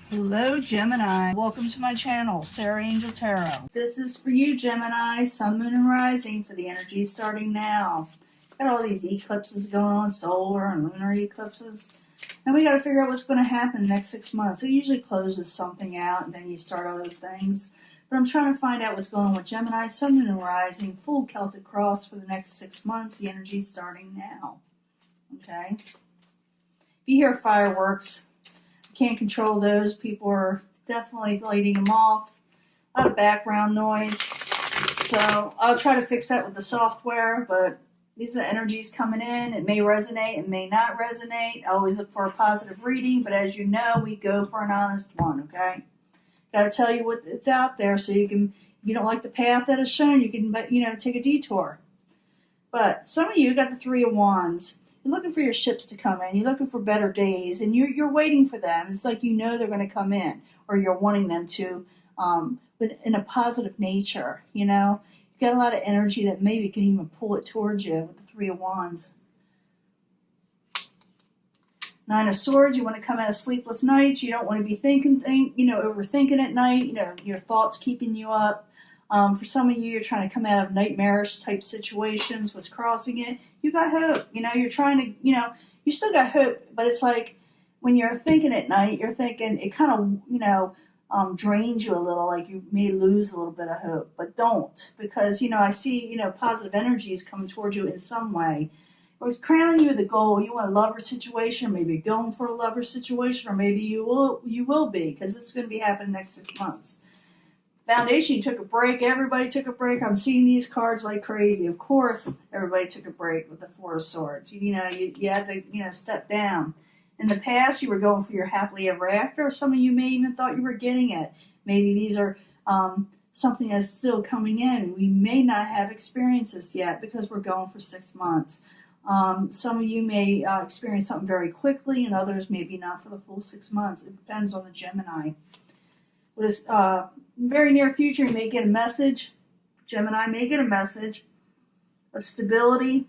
Hello Gemini, welcome to my channel, Sarah Angel Tarot. This is for you Gemini, Sun, Moon, and Rising for the energy starting now. Got all these eclipses going on, solar and lunar eclipses, and we got to figure out what's going to happen the next 6 months. It usually closes something out and then you start other things. But I'm trying to find out what's going on with Gemini, Sun, Moon, and Rising, full Celtic cross for the next 6 months. The energy starting now. Okay? If you hear fireworks, can't control those. People are definitely lighting them off. A lot of background noise. So I'll try to fix that with the software, but these are energies coming in. It may resonate, it may not resonate. I always look for a positive reading, but as you know, we go for an honest one, okay? Gotta tell you what it's out there so you can, if you don't like the path that is shown, you can, take a detour. But some of you got the Three of Wands. You're looking for your ships to come in. You're looking for better days, and you're waiting for them. It's like you know they're going to come in, or you're wanting them to, in a positive nature. You got a lot of energy that maybe can even pull it towards you with the Three of Wands. Nine of Swords. You want to come out of sleepless nights. You don't want to be overthinking at night. Your thoughts keeping you up. For some of you, you're trying to come out of nightmarish type situations. What's crossing it? You got hope. You're trying to, you still got hope, but it's like when you're thinking at night, you're thinking it kind of, drains you a little, like you may lose a little bit of hope, but don't, because, I see, positive energies coming towards you in some way. Or crowning you with a goal. You want a lover situation, maybe going for a lover situation, or maybe you will be, because it's going to be happening next 6 months. Foundation, you took a break. Everybody took a break. I'm seeing these cards like crazy. Of course, everybody took a break with the Four of Swords. You had to, step down. In the past, you were going for your happily ever after, or some of you may even thought you were getting it. Maybe these are something that's still coming in. We may not have experienced this yet because we're going for 6 months. Some of you may experience something very quickly, and others maybe not for the full 6 months. It depends on the Gemini. With this very near future, you may get a message. Gemini may get a message of stability.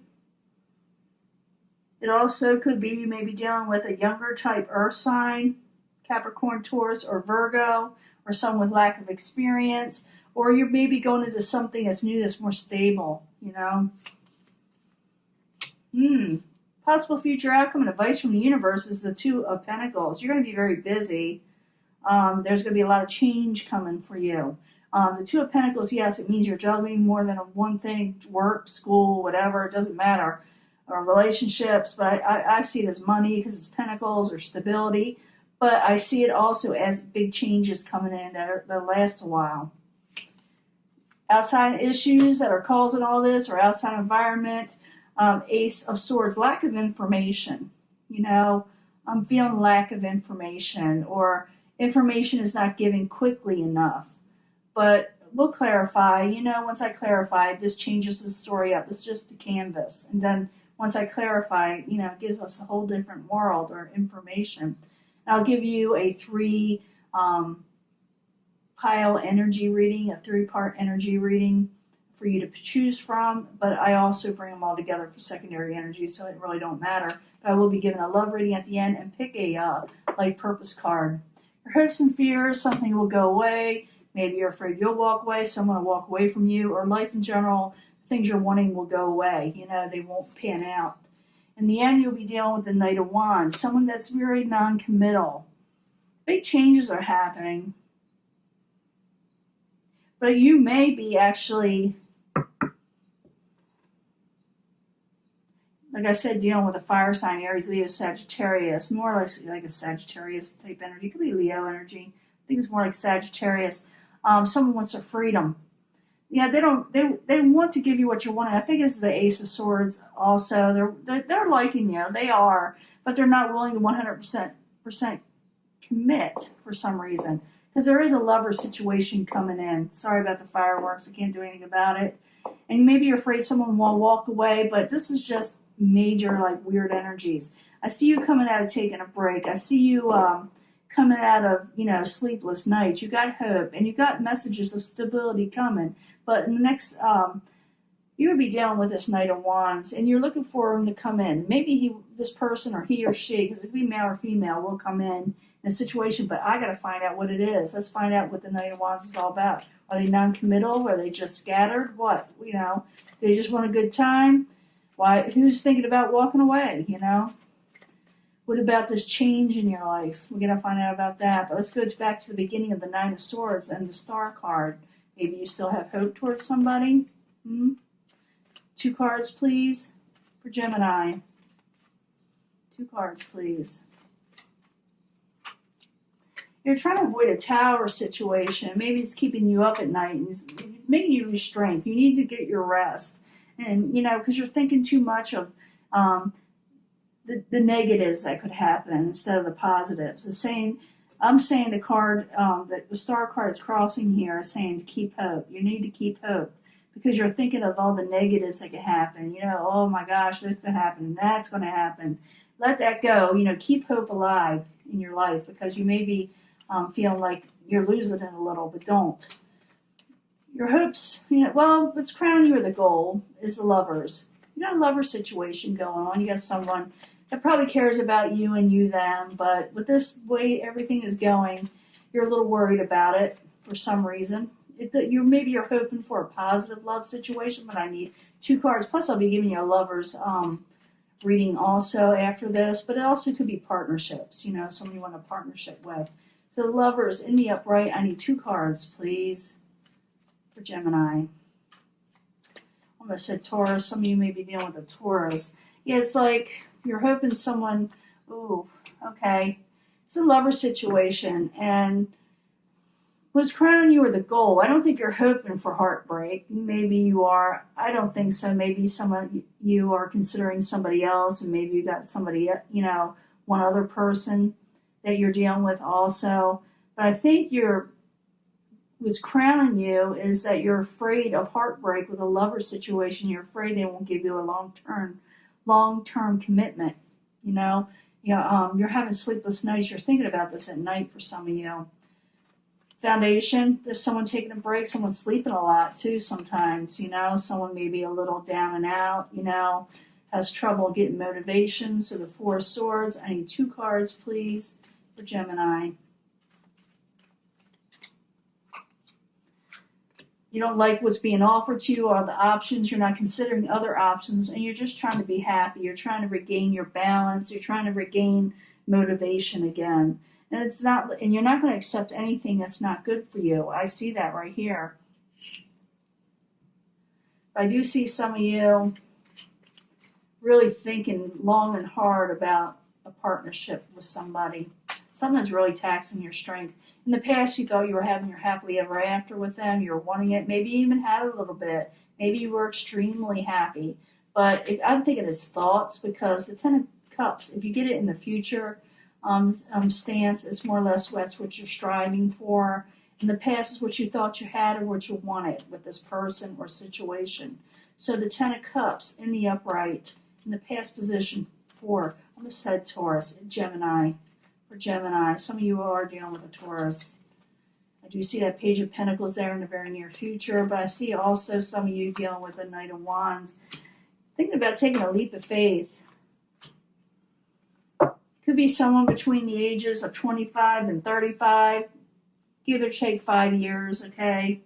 It also could be you may be dealing with a younger type earth sign, Capricorn, Taurus, or Virgo, or someone with lack of experience, or you may be going into something that's new, that's more stable, Possible future outcome and advice from the universe is the Two of Pentacles. You're going to be very busy. There's going to be a lot of change coming for you. The Two of Pentacles, yes, it means you're juggling more than one thing, work, school, whatever, it doesn't matter, or relationships, but I see it as money because it's Pentacles or stability, but I see it also as big changes coming in that last a while. Outside issues that are causing all this, or outside environment, Ace of Swords, lack of information. I'm feeling lack of information, or information is not given quickly enough. But we'll clarify. Once I clarify, this changes the story up. It's just the canvas. And then once I clarify, it gives us a whole different world or information. I'll give you a 3 pile energy reading, a 3-part energy reading for you to choose from. But I also bring them all together for secondary energy, so it really don't matter. But I will be giving a love reading at the end, and pick a life purpose card. Your hopes and fears, something will go away. Maybe you're afraid you'll walk away, someone will walk away from you, or life in general, things you're wanting will go away. They won't pan out. In the end, you'll be dealing with the Knight of Wands, someone that's very non-committal. Big changes are happening. But you may be actually, like I said, dealing with a fire sign, Aries, Leo, Sagittarius, more like a Sagittarius type energy. It could be Leo energy. I think it's more like Sagittarius. Someone wants their freedom. Yeah, they want to give you what you want. I think it's the Ace of Swords also. They're liking you. They are, but they're not willing to 100% commit for some reason. Because there is a lover situation coming in. Sorry about the fireworks. I can't do anything about it. And maybe you're afraid someone will walk away, but this is just major, like, weird energies. I see you coming out of taking a break. I see you coming out of, sleepless nights. You got hope, and you got messages of stability coming. But in the next, you're going to be dealing with this Knight of Wands, and you're looking for him to come in. Maybe this person, or he or she, because it could be male or female, will come in a situation, but I got to find out what it is. Let's find out what the Knight of Wands is all about. Are they non-committal? Are they just scattered? What? You know, do they just want a good time? Why? Who's thinking about walking away, you know? What about this change in your life? We're going to find out about that. But let's go back to the beginning of the Nine of Swords and the Star card. Maybe you still have hope towards somebody. 2 cards, please, for Gemini. 2 cards, please. You're trying to avoid a tower situation. Maybe it's keeping you up at night and it's making you lose strength. You need to get your rest. And, you know, because you're thinking too much of the negatives that could happen instead of the positives. I'm saying the card, the star card is crossing here is saying to keep hope. You need to keep hope because you're thinking of all the negatives that could happen. You know, oh my gosh, this could happen and that's going to happen. Let that go. You know, keep hope alive in your life because you may be feeling like you're losing it a little, but don't. Your hopes, you know, well, what's crowning you with the goal is the Lovers. You got a lover situation going on. You got someone that probably cares about you and you them, but with this way everything is going, you're a little worried about it for some reason. Maybe you're hoping for a positive love situation, but I need 2 cards. Plus, I'll be giving you a Lovers reading also after this, but it also could be partnerships, you know, someone you want a partnership with. So the Lovers in the upright, I need 2 cards, please, for Gemini. Almost said Taurus. Some of you may be dealing with a Taurus. Yeah, it's like you're hoping someone, ooh, okay. It's a lover situation, and what's crowning you with the goal. I don't think you're hoping for heartbreak. Maybe you are. I don't think so. Maybe you are considering somebody else, and maybe you got somebody, you know, one other person that you're dealing with also. But I think what's crowning you is that you're afraid of heartbreak with a lover situation. You're afraid they won't give you a long-term commitment. You know, you're having sleepless nights. You're thinking about this at night for some of you. Foundation, there's someone taking a break, someone sleeping a lot too sometimes, you know, someone may be a little down and out, you know, has trouble getting motivation. So the 4 of Swords, I need 2 cards, please, for Gemini. You don't like what's being offered to you or the options. You're not considering other options, and you're just trying to be happy. You're trying to regain your balance. You're trying to regain motivation again. And you're not going to accept anything that's not good for you. I see that right here. I do see some of you really thinking long and hard about a partnership with somebody. Something that's really taxing your strength. In the past, you thought you were having your happily ever after with them. You were wanting it. Maybe you even had it a little bit. Maybe you were extremely happy. But I'm thinking it's thoughts, because the 10 of Cups, if you get it in the future stance, it's more or less that's what you're striving for. In the past is what you thought you had or what you wanted with this person or situation. So the 10 of Cups in the upright, in the past position for, I almost said Taurus, Gemini. For Gemini, some of you are dealing with a Taurus. I do see that Page of Pentacles there in the very near future, but I see also some of you dealing with a Knight of Wands. Thinking about taking a leap of faith. Could be someone between the ages of 25 and 35. Give or take 5 years, okay?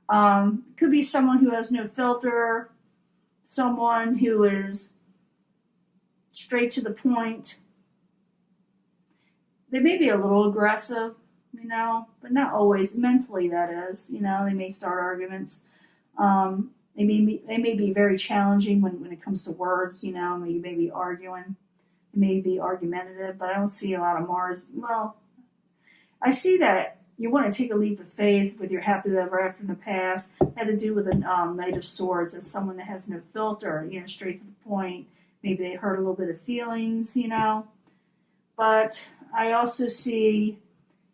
Could be someone who has no filter, someone who is straight to the point. They may be a little aggressive, you know, but not always. Mentally, that is. You know, they may start arguments. They may be very challenging when it comes to words, you know. You may be arguing. It may be argumentative, but I don't see a lot of Mars. Well, I see that you want to take a leap of faith with your happily ever after in the past. It had to do with the Knight of Swords as someone that has no filter, you know, straight to the point. Maybe they hurt a little bit of feelings, you know. But I also see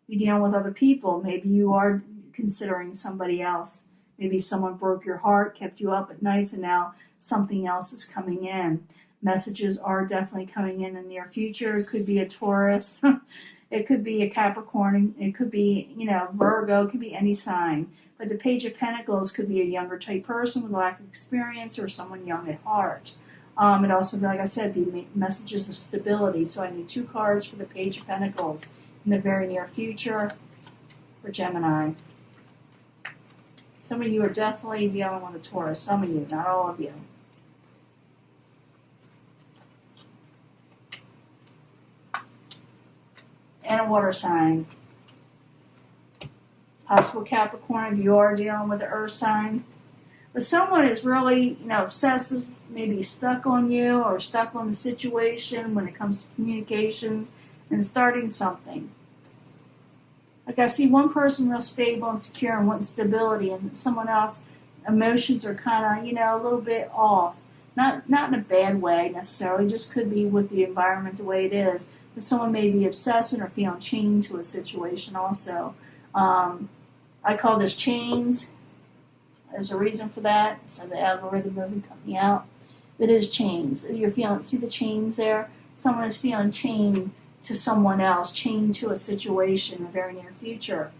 you dealing with other people. Maybe you are considering somebody else. Maybe someone broke your heart, kept you up at nights, and now something else is coming in. Messages are definitely coming in the near future. It could be a Taurus. It could be a Capricorn. It could be, you know, Virgo. It could be any sign. But the Page of Pentacles could be a younger type person with a lack of experience or someone young at heart. It also, like I said, be messages of stability. So I need 2 cards for the Page of Pentacles in the very near future for Gemini. Some of you are definitely dealing with a Taurus. Some of you, not all of you. And a water sign. Possible Capricorn if you are dealing with an earth sign. But someone is really, obsessive, maybe stuck on you or stuck on the situation when it comes to communications and starting something. Like I see one person real stable and secure and wanting stability, and someone else, emotions are kind of, a little bit off. Not in a bad way necessarily, just could be with the environment the way it is. But someone may be obsessing or feeling chained to a situation also. I call this chains. There's a reason for that, so the algorithm doesn't cut me out. It is chains. You're feeling, see the chains there? Someone is feeling chained to someone else, chained to a situation in the very near future.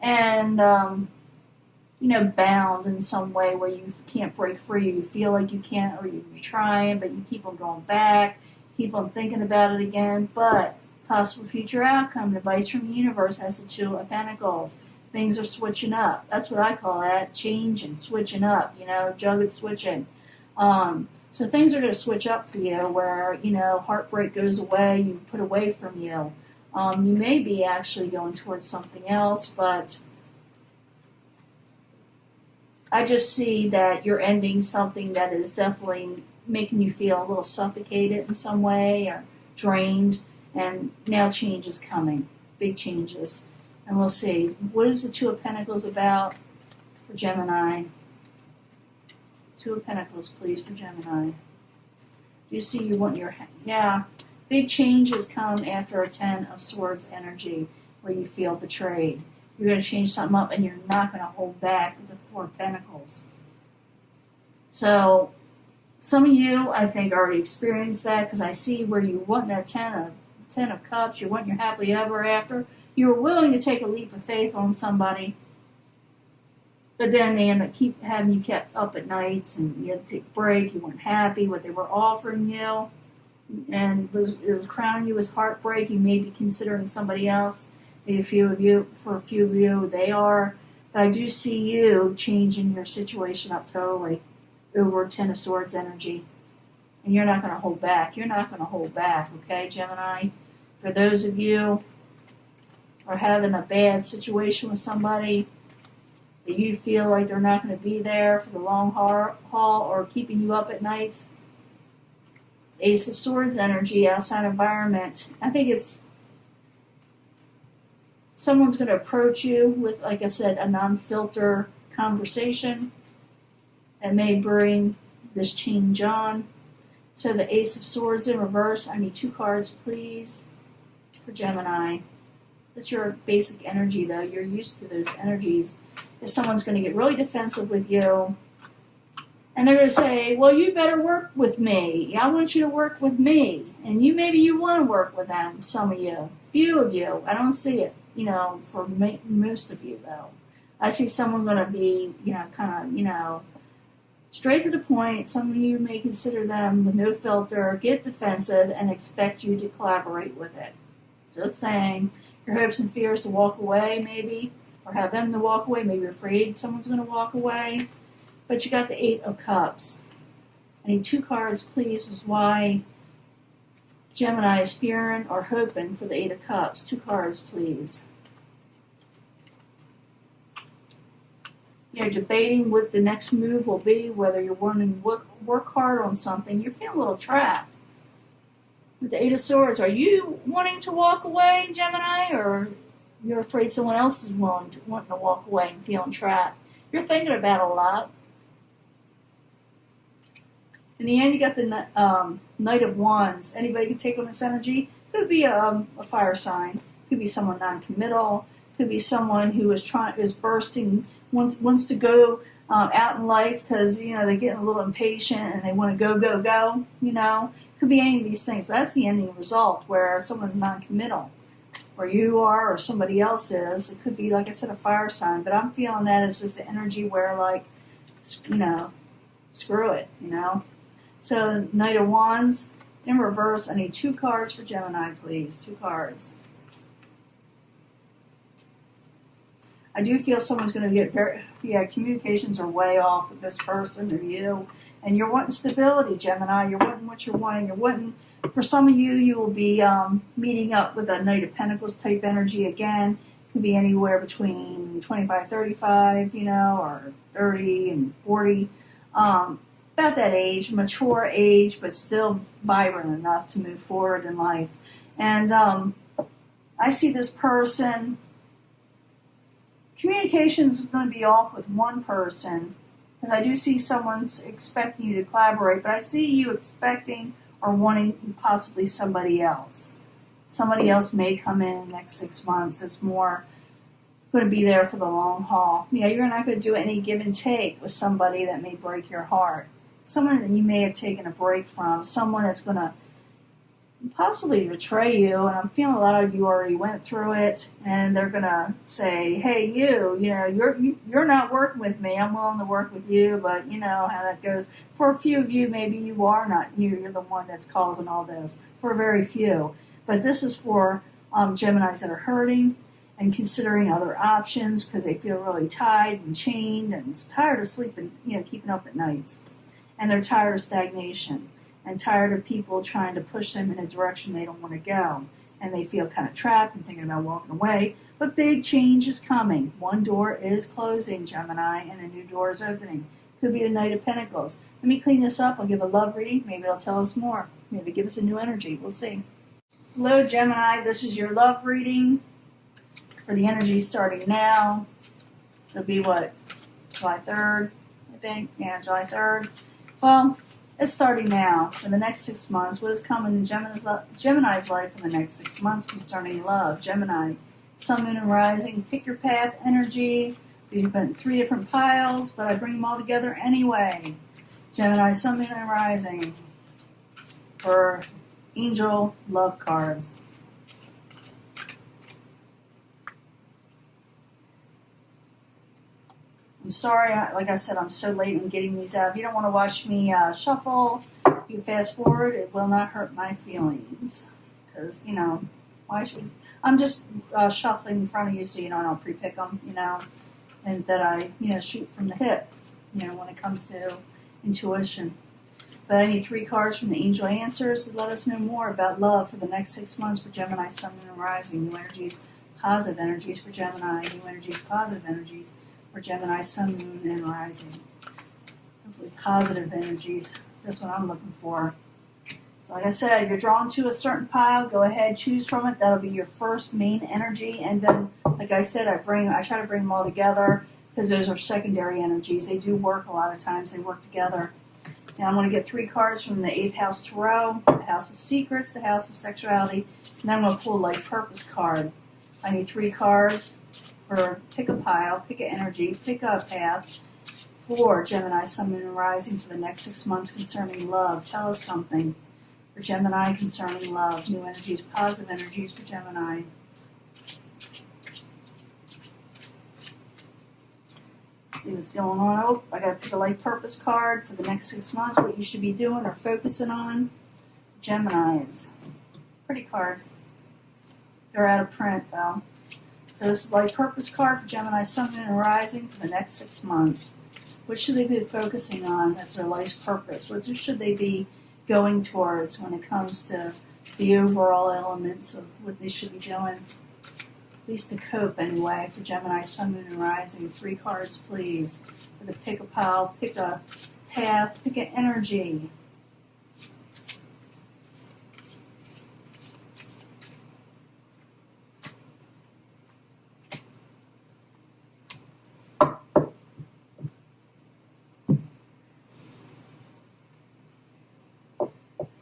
And, bound in some way where you can't break free. You feel like you can't, or you're trying, but you keep on going back, keep on thinking about it again. But possible future outcome, advice from the universe has the Two of Pentacles. Things are switching up. That's what I call that, changing, switching up, jugged switching. So things are going to switch up for you where, heartbreak goes away, you put away from you. You may be actually going towards something else, but I just see that you're ending something that is definitely making you feel a little suffocated in some way or drained, and now change is coming, big changes. And we'll see. What is the Two of Pentacles about for Gemini? Two of Pentacles, please, for Gemini. You see you want your... Yeah. Big changes come after a Ten of Swords energy where you feel betrayed. You're going to change something up and you're not going to hold back with the Four of Pentacles. So, some of you, I think, already experienced that because I see where you want that Ten of Cups, you want your happily ever after. You were willing to take a leap of faith on somebody, but then they end up having you kept up at nights, and you had to take a break. You weren't happy what they were offering you, and it was crowning you as heartbreak. You may be considering somebody else. Maybe for a few of you, they are. But I do see you changing your situation up totally over Ten of Swords energy, and you're not going to hold back. You're not going to hold back, okay, Gemini? For those of you or having a bad situation with somebody that you feel like they're not going to be there for the long haul or keeping you up at nights. Ace of Swords energy, outside environment. I think it's someone's going to approach you with, like I said, a non-filter conversation that may bring this change on. So the Ace of Swords in reverse. I need 2 cards, please, for Gemini. That's your basic energy, though. You're used to those energies. If someone's going to get really defensive with you, and they're going to say, well, you better work with me. I want you to work with me. And maybe you want to work with them, some of you. Few of you. I don't see it, for most of you, though. I see someone going to be, kind of, straight to the point. Some of you may consider them with no filter, get defensive, and expect you to collaborate with it. Just saying. Your hopes and fears to walk away, maybe, or have them to walk away. Maybe you're afraid someone's going to walk away. But you got the 8 of Cups. I need 2 cards, please, is why Gemini is fearing or hoping for the 8 of Cups. 2 cards, please. You're debating what the next move will be, whether you're wanting to work hard on something. You're feeling a little trapped. With the 8 of Swords, are you wanting to walk away, Gemini, or you're afraid someone else is wanting to walk away and feeling trapped? You're thinking about it a lot. In the end, you got the Knight of Wands. Anybody can take on this energy. Could be a fire sign. Could be someone non-committal. Could be someone who is bursting, wants to go out in life because they're getting a little impatient and they want to go. Could be any of these things, but that's the ending result where someone's non-committal, or you are, or somebody else is. It could be, like I said, a fire sign, but I'm feeling that as just the energy where, screw it, So, Knight of Wands in reverse. I need 2 cards for Gemini, please. 2 cards. I do feel someone's going to get communications are way off with this person or you. And you're wanting stability, Gemini. You're wanting what you're wanting. You're wanting, for some of you, you will be meeting up with a Knight of Pentacles type energy again. Could be anywhere between 25, 35, or 30 and 40. About that age, mature age, but still vibrant enough to move forward in life. And I see this person, communications is going to be off with one person, because I do see someone's expecting you to collaborate, but I see you expecting or wanting possibly somebody else. Somebody else may come in the next 6 months that's more going to be there for the long haul. You're not going to do any give and take with somebody that may break your heart. Someone that you may have taken a break from, someone that's going to possibly betray you, and I'm feeling a lot of you already went through it, and they're going to say, hey, you're not working with me, I'm willing to work with you, but you know how that goes. For a few of you, maybe you are not you're the one that's causing all this. For very few. But this is for Geminis that are hurting and considering other options because they feel really tied and chained and tired of sleeping, keeping up at nights. And they're tired of stagnation and tired of people trying to push them in a direction they don't want to go. And they feel kind of trapped and thinking about walking away. But big change is coming. One door is closing, Gemini, and a new door is opening. Could be the Knight of Pentacles. Let me clean this up. I'll give a love reading. Maybe it'll tell us more. Maybe give us a new energy. We'll see. Hello, Gemini. This is your love reading for the energy starting now. It'll be what? July 3rd, I think. Yeah, July 3rd. Well, it's starting now. For the next 6 months, what is coming in Gemini's life in the next 6 months concerning love? Gemini, Sun, Moon, and Rising. Pick your path energy. We've been 3 different piles, but I bring them all together anyway. Gemini, Sun, Moon, and Rising for angel love cards. I'm sorry, like I said, I'm so late in getting these out. If you don't want to watch me shuffle, you fast forward, it will not hurt my feelings. Because, why should I'm just shuffling in front of you so I don't pre-pick them, and that I, shoot from the hip, when it comes to intuition. But I need 3 cards from the angel answers to let us know more about love for the next 6 months for Gemini, Sun, Moon, and Rising. New energies, positive energies for Gemini. New energies, positive energies for Gemini, Sun, Moon, and Rising. Hopefully positive energies. That's what I'm looking for. So like I said, if you're drawn to a certain pile, go ahead, choose from it. That'll be your first main energy. And then, like I said, I try to bring them all together because those are secondary energies. They do work a lot of times. They work together. Now I'm going to get 3 cards from the 8th house tarot, the house of secrets, the house of sexuality, and then I'm going to pull a life purpose card. I need 3 cards for pick a pile, pick an energy, pick a path for Gemini, Sun, Moon, and Rising for the next 6 months concerning love. Tell us something for Gemini concerning love. New energies, positive energies for Gemini. See what's going on. Oh, I got to pick a life purpose card for the next 6 months, what you should be doing or focusing on. Geminis. Pretty cards. They're out of print, though. So this is life purpose card for Gemini, Sun, Moon, and Rising for the next 6 months. What should they be focusing on as their life's purpose? What should they be going towards when it comes to the overall elements of what they should be doing? At least to cope anyway, for Gemini, Sun, Moon, and Rising. 3 cards, please. For the pick a pile, pick a path, pick an energy.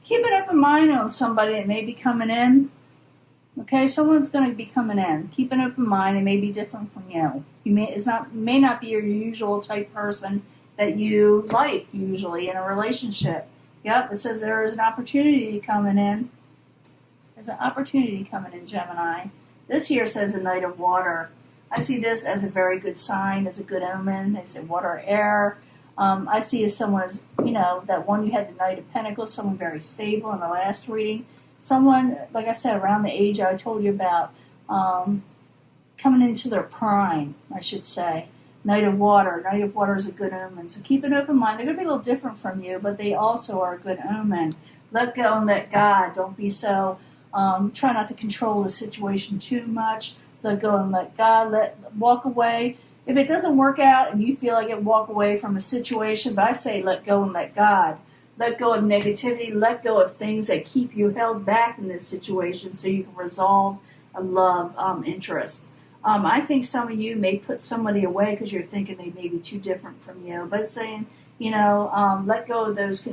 Keep an open mind on somebody that may be coming in. Okay, someone's going to be coming in. Keep an open mind. It may be different from you. May not be your usual type person that you like usually in a relationship. Yep, it says there is an opportunity coming in. There's an opportunity coming in, Gemini. This here says a Knight of Water. I see this as a very good sign, as a good omen. They say water, air. I see as someone as, that one you had the Knight of Pentacles, someone very stable in the last reading. Someone, like I said, around the age I told you about, coming into their prime, I should say. Knight of Water. Knight of Water is a good omen. So keep an open mind. They're going to be a little different from you, but they also are a good omen. Let go and let God. Don't be so, try not to control the situation too much. Let go and let God. Walk away. If it doesn't work out and you feel like it, walk away from a situation, but I say let go and let God. Let go of negativity. Let go of things that keep you held back in this situation so you can resolve a love interest. I think some of you may put somebody away because you're thinking they may be too different from you, but saying, let go of those,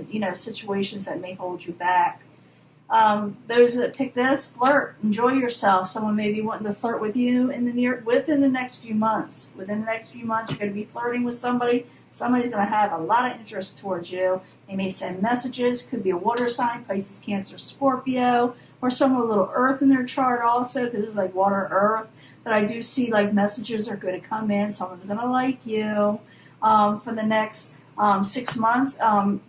situations that may hold you back. Those that pick this, flirt, enjoy yourself. Someone may be wanting to flirt with you within the next few months. Within the next few months, you're going to be flirting with somebody. Somebody's going to have a lot of interest towards you. They may send messages. Could be a water sign, Pisces, Cancer, Scorpio, or someone with a little earth in their chart also, because this is like water, earth. But I do see like messages are going to come in. Someone's going to like you for the next 6 months. Your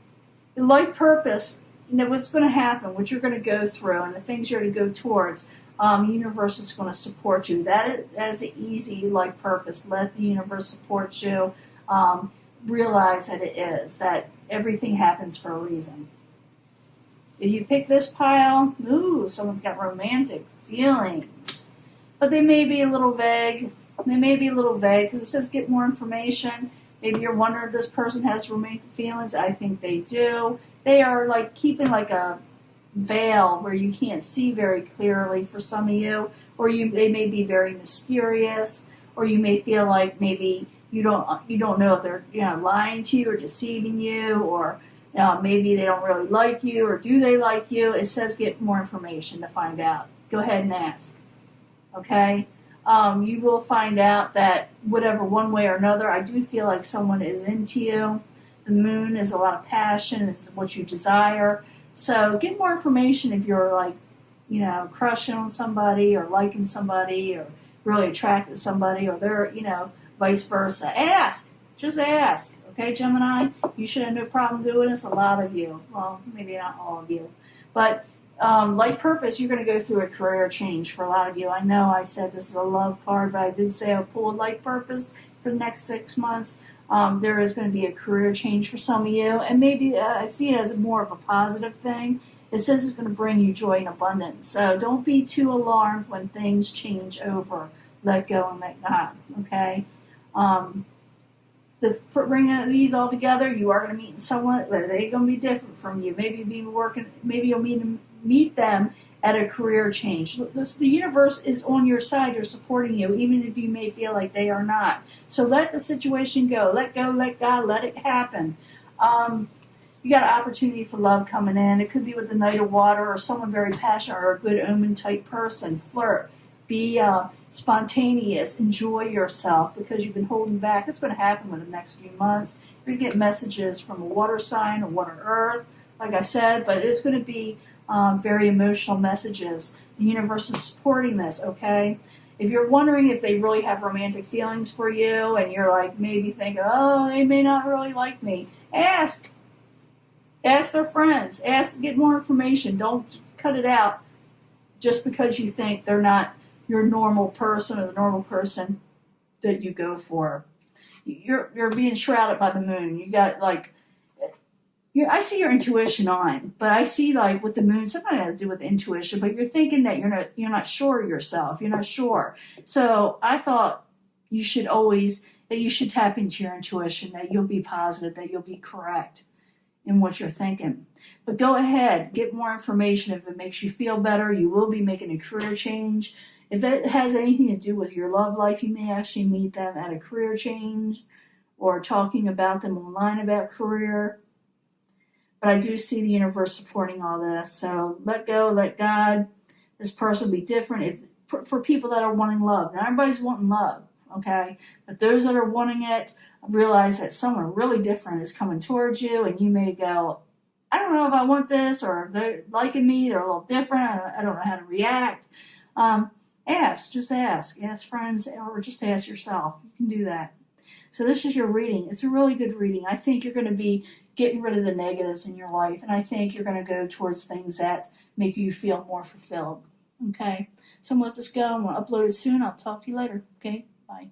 life purpose, what's going to happen, what you're going to go through, and the things you're going to go towards. The universe is going to support you. That is an easy life purpose. Let the universe support you. Realize that it is, that everything happens for a reason. If you pick this pile, someone's got romantic feelings. But they may be a little vague. Because it says get more information. Maybe you're wondering if this person has romantic feelings. I think they do. They are like keeping like a veil where you can't see very clearly for some of you. Or they may be very mysterious. Or you may feel like maybe you don't know if they're lying to you or deceiving you, or maybe they don't really like you, or do they like you? It says get more information to find out. Go ahead and ask. Okay? You will find out that whatever, one way or another, I do feel like someone is into you. The moon is a lot of passion, is what you desire. So get more information if you're like, crushing on somebody or liking somebody or really attracted to somebody, or they're, vice versa. Ask. Just ask. Okay, Gemini? You should have no problem doing this. A lot of you. Well, maybe not all of you. But life purpose, you're going to go through a career change for a lot of you. I know I said this is a love card, but I did say I'll pull a life purpose for the next 6 months. There is going to be a career change for some of you. And maybe I see it as more of a positive thing. It says it's going to bring you joy and abundance. So don't be too alarmed when things change over. Let go and let God. Okay? Let's bring these all together. You are going to meet someone, but they're going to be different from you. Maybe you'll meet them at a career change. The universe is on your side. They're supporting you, even if you may feel like they are not. So let the situation go. Let go, let God, let it happen. You got an opportunity for love coming in. It could be with the Knight of Water or someone very passionate or a good omen type person. Flirt. Be spontaneous. Enjoy yourself because you've been holding back. It's going to happen within the next few months. You're going to get messages from a water sign, a water earth, like I said, but it's going to be very emotional messages. The universe is supporting this, okay? If you're wondering if they really have romantic feelings for you and you're like maybe thinking, they may not really like me, ask. Ask their friends. Get more information. Don't cut it out just because you think they're not your normal person or the normal person that you go for. You're being shrouded by the moon. You got like, I see your intuition on, but I see like with the moon, something has to do with intuition, but you're thinking that you're not sure of yourself. You're not sure. So I thought you should tap into your intuition, that you'll be positive, that you'll be correct in what you're thinking. But go ahead, get more information. If it makes you feel better, you will be making a career change. If it has anything to do with your love life, you may actually meet them at a career change or talking about them online about career. But I do see the universe supporting all this. So let go, let God. This person will be different for people that are wanting love. Not everybody's wanting love, okay? But those that are wanting it, realize that someone really different is coming towards you, and you may go, I don't know if I want this, or if they're liking me, they're a little different, I don't know how to react. Just ask. Ask friends, or just ask yourself. You can do that. So this is your reading. It's a really good reading. I think you're going to be getting rid of the negatives in your life, and I think you're going to go towards things that make you feel more fulfilled. Okay, so I'm going to let this go. I'm going to upload it soon. I'll talk to you later. Okay, bye.